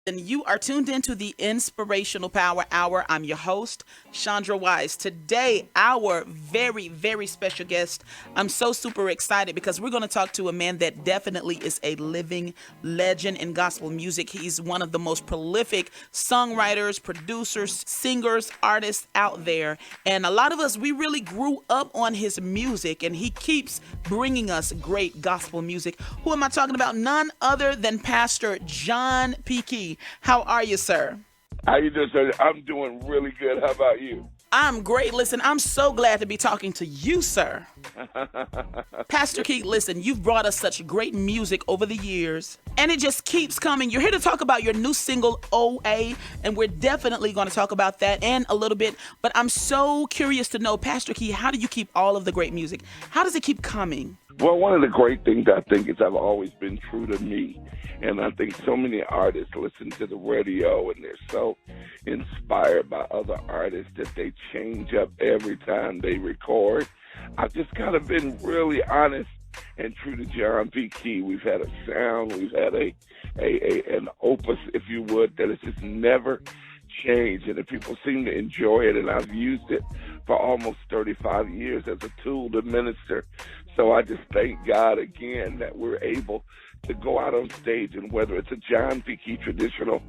And you are tuned into the Inspirational Power Hour. I'm your host, Chandra Wise. Today, our very, very special guest, I'm so super excited because we're going to talk to a man that definitely is a living legend in gospel music. He's one of the most prolific songwriters, producers, singers, artists out there. And a lot of us, we really grew up on his music, and he keeps bringing us great gospel music. Who am I talking about? None other than Pastor John P Kee. How are you, sir? How you doing, sir? I'm doing really good. How about you? I'm great. Listen, I'm so glad to be talking to you, sir. Pastor Kee, listen, you've brought us such great music over the years, and it just keeps coming. You're here to talk about your new single, OA, and we're definitely going to talk about that in a little bit. But I'm so curious to know, Pastor Kee, how do you keep all of the great music? How does it keep coming? Well, one of the great things I think is I've always been true to me. And I think so many artists listen to the radio and they're so inspired by other artists that they change up every time they record. I've just kind of been really honest and true to John P. Kee. We've had a sound, we've had an opus, if you would, that has just never changed. And the people seem to enjoy it, and I've used it for almost 35 years as a tool to minister. So I just thank God again that we're able to go out on stage, and whether it's a John P. Kee traditional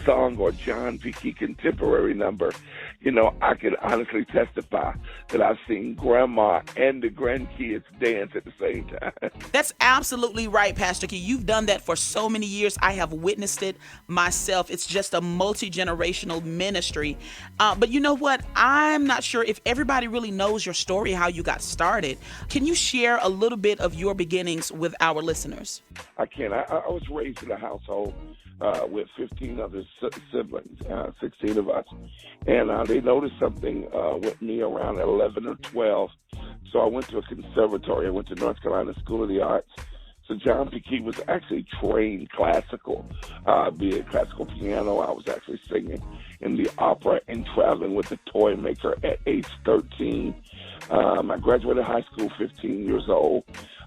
song or John P. Kee contemporary number, you know, I can honestly testify that I've seen grandma and the grandkids dance at the same time. That's absolutely right, Pastor Kee. You've done that for so many years. I have witnessed it myself. It's just a multi-generational ministry. But you know what? I'm not sure if everybody really knows your story, how you got started. Can you share a little bit of your beginnings with our listeners? I can. I was raised in a household with 15 other siblings, 16 of us. And they noticed something with me around 11 or 12. So I went to a conservatory. I went to North Carolina School of the Arts. So John P. Kee was actually trained classical, be it classical piano. I was actually singing in the opera and traveling with the toy maker at age 13. I graduated high school 15 years old.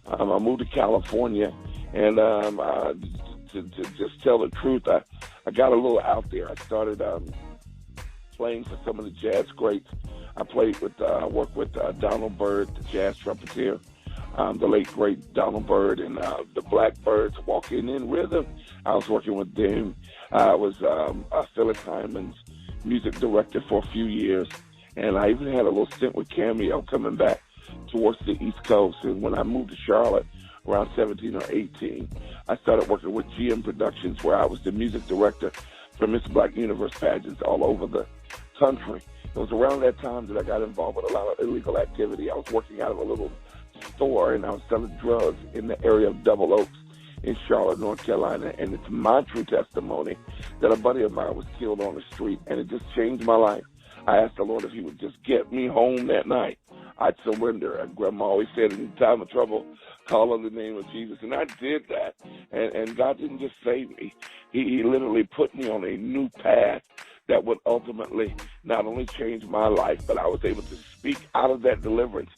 I moved to California. And to just tell the truth, I got a little out there. I started playing for some of the jazz greats. I worked with Donald Byrd, the jazz trumpeter, the late great Donald Byrd, and the Blackbirds walking in rhythm. I was working with them. I was Phyllis Hyman's music director for a few years, and I even had a little stint with Cameo coming back towards the East Coast. And when I moved to Charlotte, around 17 or 18, I started working with GM Productions, where I was the music director for Miss Black Universe pageants all over the country. It was around that time that I got involved with a lot of illegal activity. I was working out of a little store, and I was selling drugs in the area of Double Oaks in Charlotte, North Carolina. And it's my true testimony that a buddy of mine was killed on the street, and it just changed my life. I asked the Lord if he would just get me home that night. I'd surrender. And Grandma always said, in time of trouble, call on the name of Jesus. And I did that. And God didn't just save me. He literally put me on a new path that would ultimately not only change my life, but I was able to speak out of that deliverance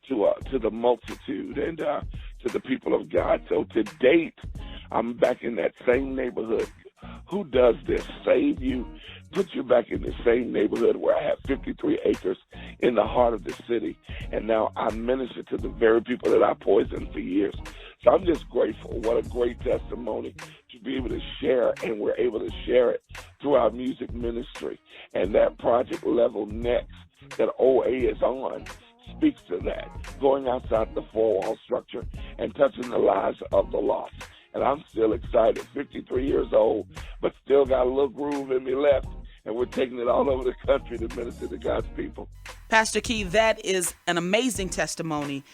to the multitude and to the people of God. So to date, I'm back in that same neighborhood. Who does this? Save you, put you back in the same neighborhood where I have 53 acres in the heart of the city. And now I minister to the very people that I poisoned for years. So I'm just grateful. What a great testimony to be able to share, and we're able to share it through our music ministry. And that Project Level Next that OA is on speaks to that, going outside the four-wall structure and touching the lives of the lost. And I'm still excited, 53 years old, but still got a little groove in me left, and we're taking it all over the country to minister to God's people. Pastor Kee, that is an amazing testimony.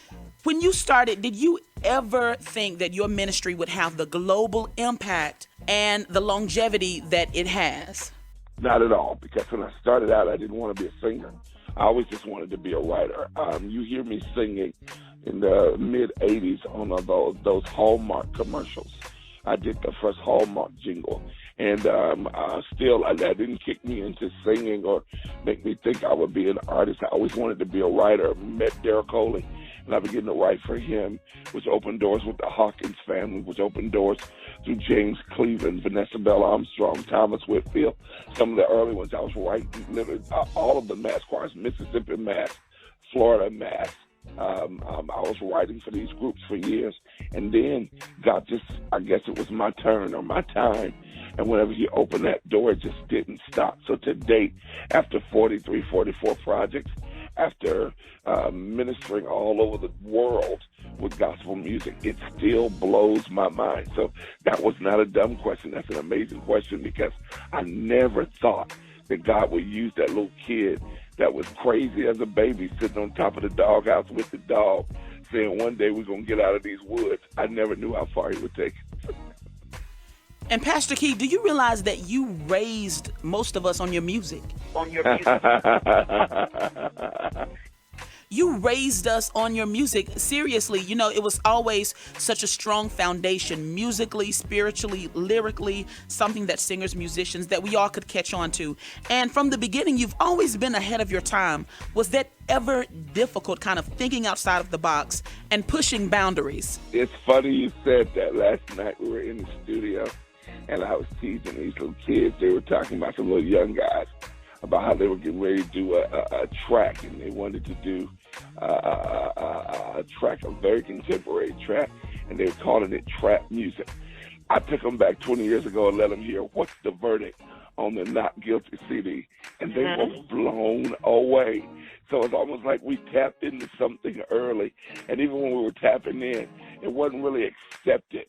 When you started, did you ever think that your ministry would have the global impact and the longevity that it has? Not at all, because when I started out, I didn't want to be a singer. I always just wanted to be a writer. You hear me singing in the mid-'80s on those Hallmark commercials. I did the first Hallmark jingle. And still, that didn't kick me into singing or make me think I would be an artist. I always wanted to be a writer. Met Derek Coley, and I began to write for him, which opened doors with the Hawkins family, which opened doors through James Cleveland, Vanessa Bell Armstrong, Thomas Whitfield. Some of the early ones I was writing, all of the Mass choirs, Mississippi Mass, Florida Mass. I was writing for these groups for years, and then God just, I guess it was my turn or my time, and whenever He opened that door, it just didn't stop. So to date, after 43, 44 projects, after ministering all over the world with gospel music, it still blows my mind. So that was not a dumb question. That's an amazing question, because I never thought that God would use that little kid that was crazy as a baby sitting on top of the doghouse with the dog, saying one day we're going to get out of these woods. I never knew how far He would take it. And Pastor Kee, do you realize that you raised most of us on your music? You raised us on your music. Seriously, you know, it was always such a strong foundation, musically, spiritually, lyrically, something that singers, musicians, that we all could catch on to. And from the beginning, you've always been ahead of your time. Was that ever difficult, kind of thinking outside of the box and pushing boundaries? It's funny you said that. Last night we were in the studio, and I was teasing these little kids. They were talking about some little young guys about how they were getting ready to do a track, and they wanted to do a track, a very contemporary track, and they were calling it trap music. I took them back 20 years ago and let them hear What's the Verdict on the Not Guilty CD, and they were blown away. So it's almost like we tapped into something early, and even when we were tapping in, it wasn't really accepted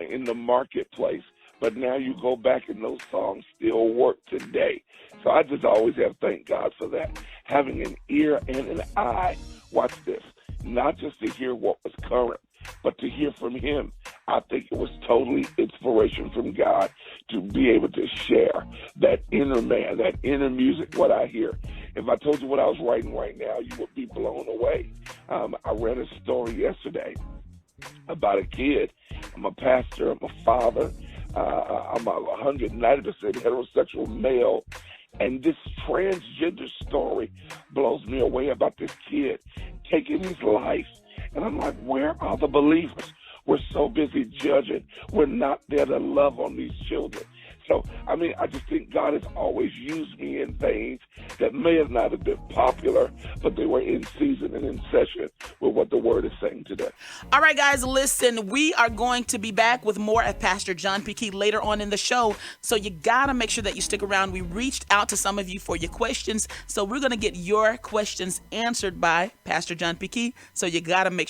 in the marketplace. But now you go back and those songs still work today. So I just always have thank God for that. Having an ear and an eye, watch this, not just to hear what was current, but to hear from Him. I think it was totally inspiration from God to be able to share that inner man, that inner music, what I hear. If I told you what I was writing right now, you would be blown away. I read a story yesterday about a kid. I'm a pastor, I'm a father. I'm a 190% heterosexual male, and this transgender story blows me away about this kid taking his life. And I'm like, where are the believers? We're so busy judging. We're not there to love on these children. So, I mean, I just think God has always used me in veins that may have not have been popular, but they were in season and in session with what the Word is saying today. All right, guys, listen, we are going to be back with more of Pastor John P. Kee later on in the show, so you got to make sure that you stick around. We reached out to some of you for your questions, so we're going to get your questions answered by Pastor John P. Kee, so you got to make sure